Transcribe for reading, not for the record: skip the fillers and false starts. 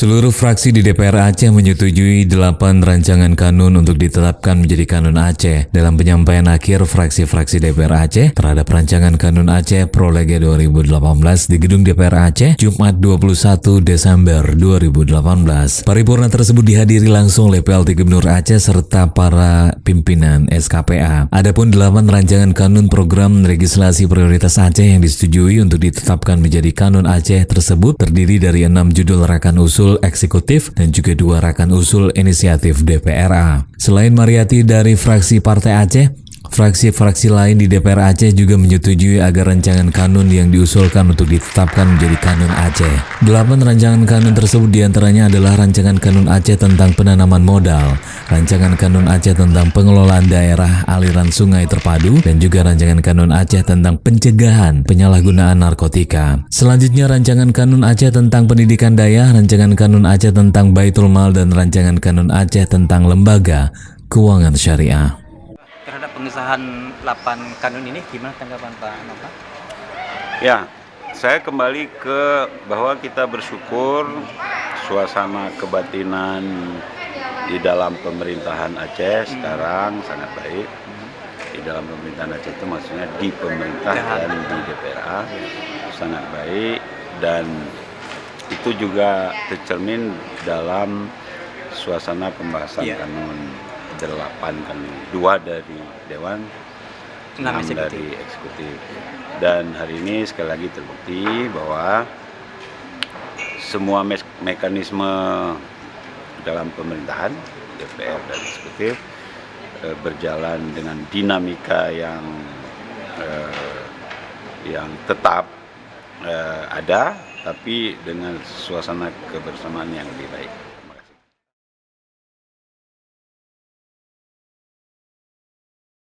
Seluruh fraksi di DPR Aceh menyetujui 8 rancangan kanun untuk ditetapkan menjadi kanun Aceh. Dalam penyampaian akhir fraksi-fraksi DPR Aceh terhadap rancangan kanun Aceh Prolege 2018 di gedung DPR Aceh, Jumat 21 Desember 2018. Paripurna tersebut dihadiri langsung oleh PLT Gubernur Aceh serta para pimpinan SKPA. Adapun 8 rancangan kanun program legislasi prioritas Aceh yang disetujui untuk ditetapkan menjadi kanun Aceh tersebut terdiri dari 6 judul rakan usul eksekutif dan juga 2 rakan usul inisiatif DPRA. Selain Mariati dari fraksi Partai Aceh, fraksi-fraksi lain di DPR Aceh juga menyetujui agar rancangan kanun yang diusulkan untuk ditetapkan menjadi kanun Aceh. 8 rancangan kanun tersebut diantaranya adalah rancangan kanun Aceh tentang penanaman modal, rancangan kanun Aceh tentang pengelolaan daerah aliran sungai terpadu, dan juga rancangan kanun Aceh tentang pencegahan penyalahgunaan narkotika. Selanjutnya rancangan kanun Aceh tentang pendidikan daya, rancangan kanun Aceh tentang Baitul Mal, dan rancangan kanun Aceh tentang lembaga keuangan syariah. Terhadap pengesahan 8 kanun ini gimana tanggapan Pak Nova? Ya, saya kembali ke bahwa kita bersyukur suasana kebatinan di dalam pemerintahan Aceh sekarang sangat baik. Di dalam pemerintahan Aceh itu maksudnya di pemerintah dan di DPRA sangat baik, dan itu juga tercermin dalam suasana pembahasan kanun 8 kan, 2 dari Dewan, 6 dari eksekutif. Dan hari ini sekali lagi terbukti bahwa semua mekanisme dalam pemerintahan DPR dan eksekutif berjalan dengan dinamika yang tetap ada, tapi dengan suasana kebersamaan yang lebih baik.